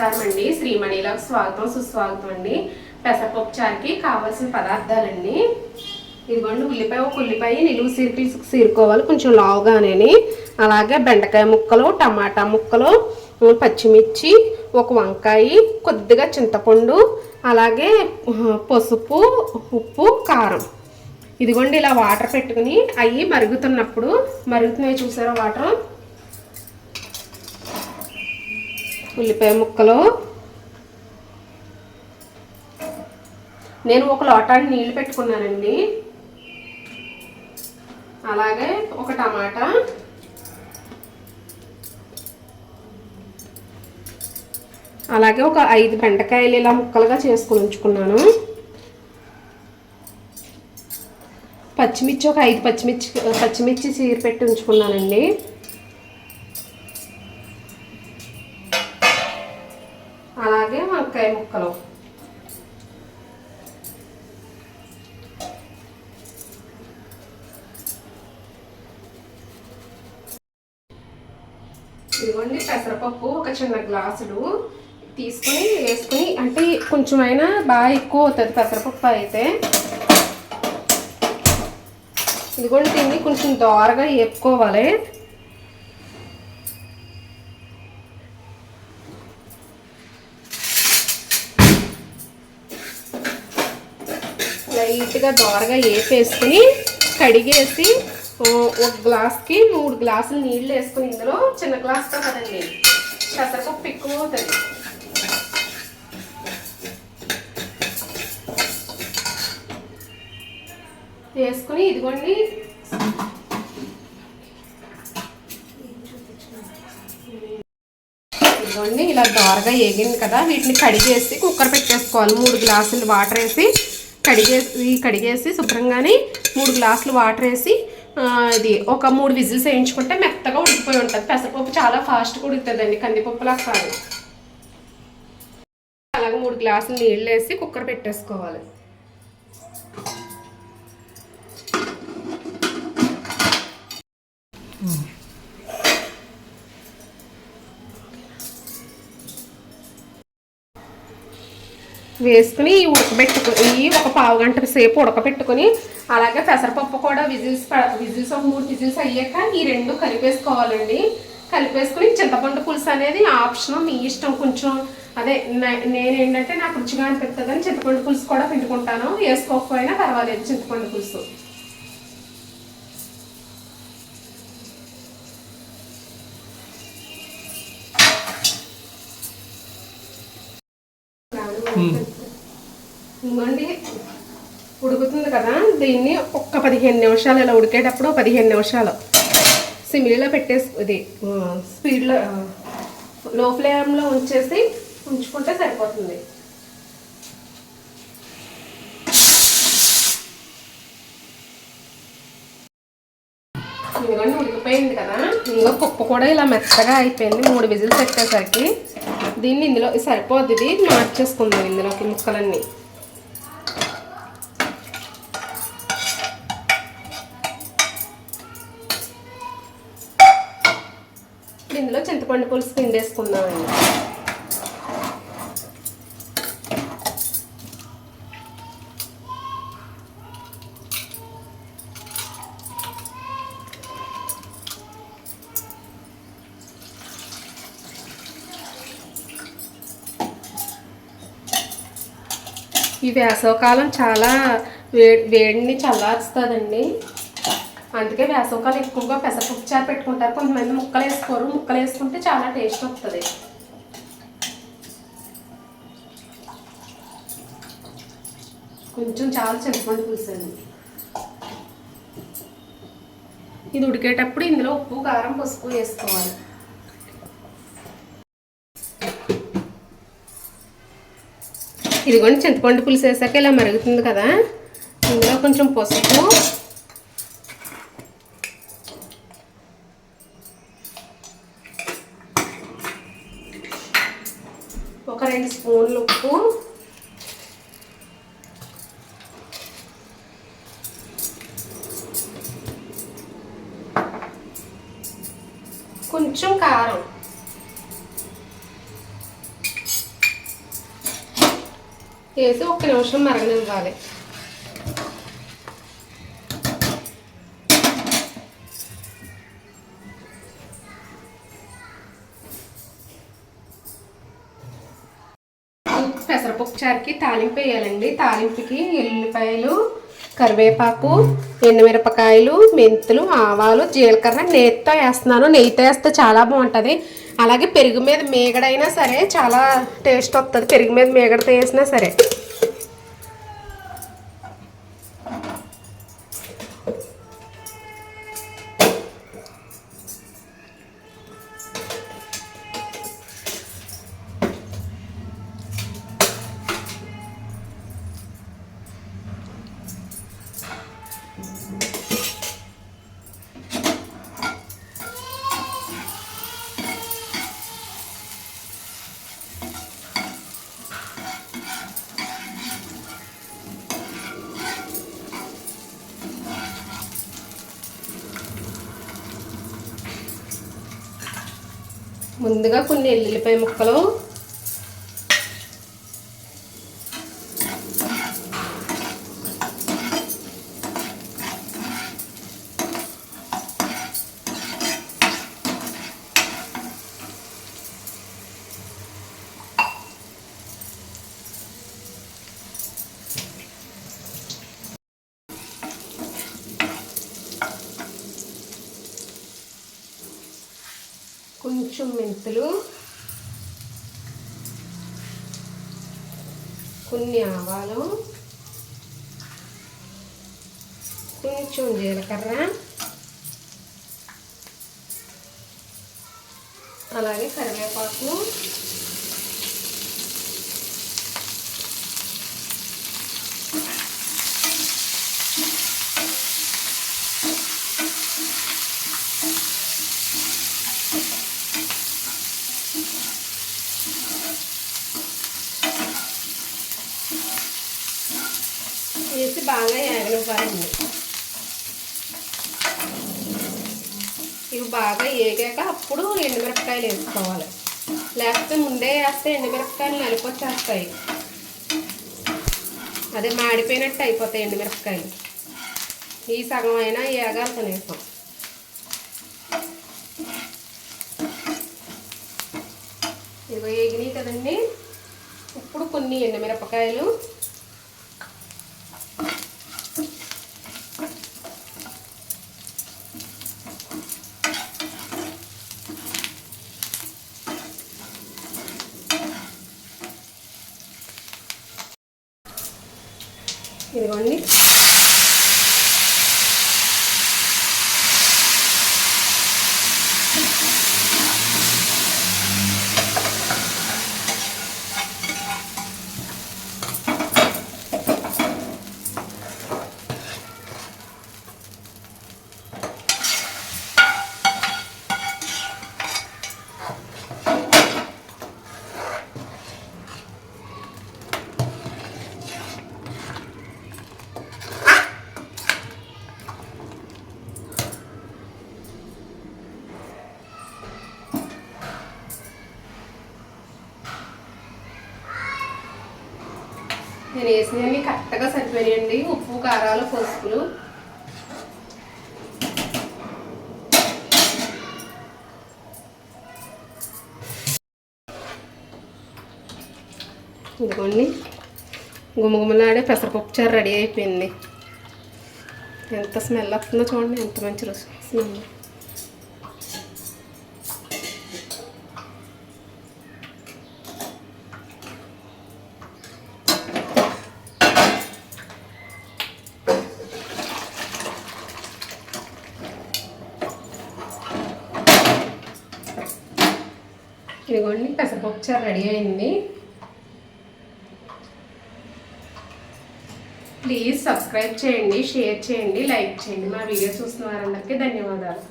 నమస్కారం అండి. శ్రీమణిలకు స్వాగతం సుస్వాగతం అండి. పెసరపప్పు చారుకి కావాల్సిన పదార్థాలండి. ఇదిగోండి, ఒక ఉల్లిపాయ నిలువు సీరుకోవాలి కొంచెం లావుగానే. అలాగే బెండకాయ ముక్కలు, టమాటా ముక్కలు, పచ్చిమిర్చి, ఒక వంకాయ, కొద్దిగా చింతపండు, అలాగే పసుపు, ఉప్పు, కారం. ఇదిగోండి, ఇలా వాటర్ పెట్టుకుని అవి మరుగుతున్నాయి చూసారా వాటర్. ఉల్లిపాయ ముక్కలు, నేను ఒక లోటాన్ని నీళ్లు పెట్టుకున్నానండి. అలాగే ఒక టమాటా, అలాగే ఒక 5 బెండకాయలు ఇలా ముక్కలుగా చేసుకుని ఉంచుకున్నాను. పచ్చిమిర్చి ఒక 5 పచ్చిమిర్చి చీర పెట్టి ఉంచుకున్నానండి. అలాగే వంకాయ ముక్కలు, ఇదిగోండి పెసరపప్పు ఒక చిన్న గ్లాసులు తీసుకొని వేసుకుని, అంటే కొంచెమైనా బాగా ఎక్కువ అవుతుంది పెసరపప్పు అయితే. ఇదిగోండి, దీన్ని కొంచెం దోరగా వేపుకోవాలి. లైట్గా దోరగా వేపేసుకుని కడిగేసి ఒక గ్లాస్కి 3 గ్లాసులు నీళ్ళు వేసుకుని, ఇందులో చిన్న గ్లాస్తో కదండి పెసరపప్పు ఎక్కువ అవుతుంది. వేసుకుని ఇదిగోండి ఇలా దోరగా వేగింది కదా, వీటిని కడిగేసి కుక్కర్ పెట్టేసుకోవాలి. 3 గ్లాసులు వాటర్ వేసి కడిగేసి శుభ్రంగానే 3 గ్లాసులు వాటర్ వేసి ఇది ఒక 3 విజిల్స్ వేయించుకుంటే మెత్తగా ఉడికిపోయి ఉంటుంది. పెసరపప్పు చాలా ఫాస్ట్గా ఉడుకుతుందండి, కందిపప్పులా కాదు. అలాగే 3 గ్లాసులు నీళ్ళు వేసి కుక్కర్ పెట్టేసుకోవాలి. వేసుకుని ఉడకబెట్టుకుని ఒక పావు గంట సేపు ఉడకబెట్టుకుని, అలాగే పెసరపప్పు కూడా విజిల్స్ ఒక 3 విజిల్స్ అయ్యాక ఈ 2 కలిపేసుకోవాలండి. కలిపేసుకుని చింతపండు పులుసు అనేది ఆప్షన్, మీ ఇష్టం. కొంచెం అదే నేనేంటంటే నాకు రుచిగా అనిపిస్తుందని చింతపండు పులుసు కూడా పిండుకుంటాను. వేసుకోకపోయినా పర్వాలేదు చింతపండు పులుసు. ఇవ్వండి, ఉడుకుతుంది కదా, దీన్ని ఒక్క 15 నిమిషాలు ఇలా ఉడికేటప్పుడు 15 నిమిషాలు సిమ్లో పెట్టేసి ఇది స్పీడ్లో లో ఫ్లేమ్లో ఉంచుకుంటే సరిపోతుంది. ఇదిగోండి ఉడికిపోయింది కదా, ఇంకా పప్పు కూడా ఇలా మెత్తగా అయిపోయింది 3 విజిల్స్ పెట్టేసరికి. దీన్ని ఇందులో సరిపోద్ది, ఇది మార్చేసుకుందాం ఇందులోకి ముక్కలన్నీ. ఇందులో చింతపండు పులుసు పిండేసుకుందామండి. ఈ వేసవకాలం చాలా వేడిని చల్లారుస్తుందండి. అందుకే వేసవకాలం ఎక్కువగా పెసరపప్పు చారు పెట్టుకుంటారు. కొంతమంది ముక్కలు వేసుకోరు, ముక్కలు వేసుకుంటే చాలా టేస్ట్ వస్తుంది. కొంచెం చాలా చింతపండు పులుసు అండి. ఇది ఉడికేటప్పుడు ఇందులో ఉప్పు, కారం, పసుపు వేసుకోవాలి. ఇదిగోండి చింతపండు పులుసు వేసాక ఇలా మరుగుతుంది కదా, ఇందులో కొంచెం పసుపు, ఒక 2 స్పూన్లు ఉప్పు, కొంచెం కారం, వేసి 1 నిమిషం మరగనివ్వాలి. పెసరపప్పు చారుకి తాలింపు వేయాలండి. తాలింపుకి ఎల్లిపాయలు, కరివేపాకు, ఎండుమిరపకాయలు, మెంతులు, ఆవాలు, జీలకర్ర నేతితో వేస్తున్నాను. నెయ్యితో వేస్తే చాలా బాగుంటుంది. అలాగే పెరుగు మీద మేగడైనా సరే చాలా టేస్ట్ వస్తుంది. పెరుగు మీద మేగడతో వేసినా సరే. ముందుగా కొన్ని ఎల్లుల్లిపాయ ముక్కలు, కొంచెం మెంతులు, కొన్ని ఆవాలు, కొంచెం జీలకర్ర, అలాగే కరివేపాకు, వేసి బాగా ఏగనివ్వాలండి. ఇవి బాగా ఏగాక అప్పుడు ఎండుమిరపకాయలు వేసుకోవాలి. లేకపోతే ముందే వేస్తే ఎండుమిరపకాయలు నలిపొచ్చేస్తాయి. అదే మాడిపోయినట్టు అయిపోతాయి ఎండుమిరపకాయలు. ఈ సగం అయినా ఏగాలి కనీసం. ఇవి ఏగినాయి కదండి. ఇప్పుడు కొన్ని ఎండుమిరపకాయలు, ఇదిగోండి నేను వేసినవన్నీ కరెక్ట్గా సరిపోయాయండి. ఉప్పు, కారాలు, పసుపులు. ఇదిగోండి గుమగుమలాడే పెసరపప్పు చారు రెడీ అయిపోయింది. ఎంత స్మెల్ వస్తుందో చూడండి, ఎంత మంచి రుచి స్మెల్. ఇదిగోండి పెసరపప్పు చారు రెడీ అయింది. ప్లీజ్ సబ్స్క్రైబ్ చేయండి, షేర్ చేయండి, లైక్ చేయండి. మా వీడియో చూస్తున్న వారందరికీ ధన్యవాదాలు.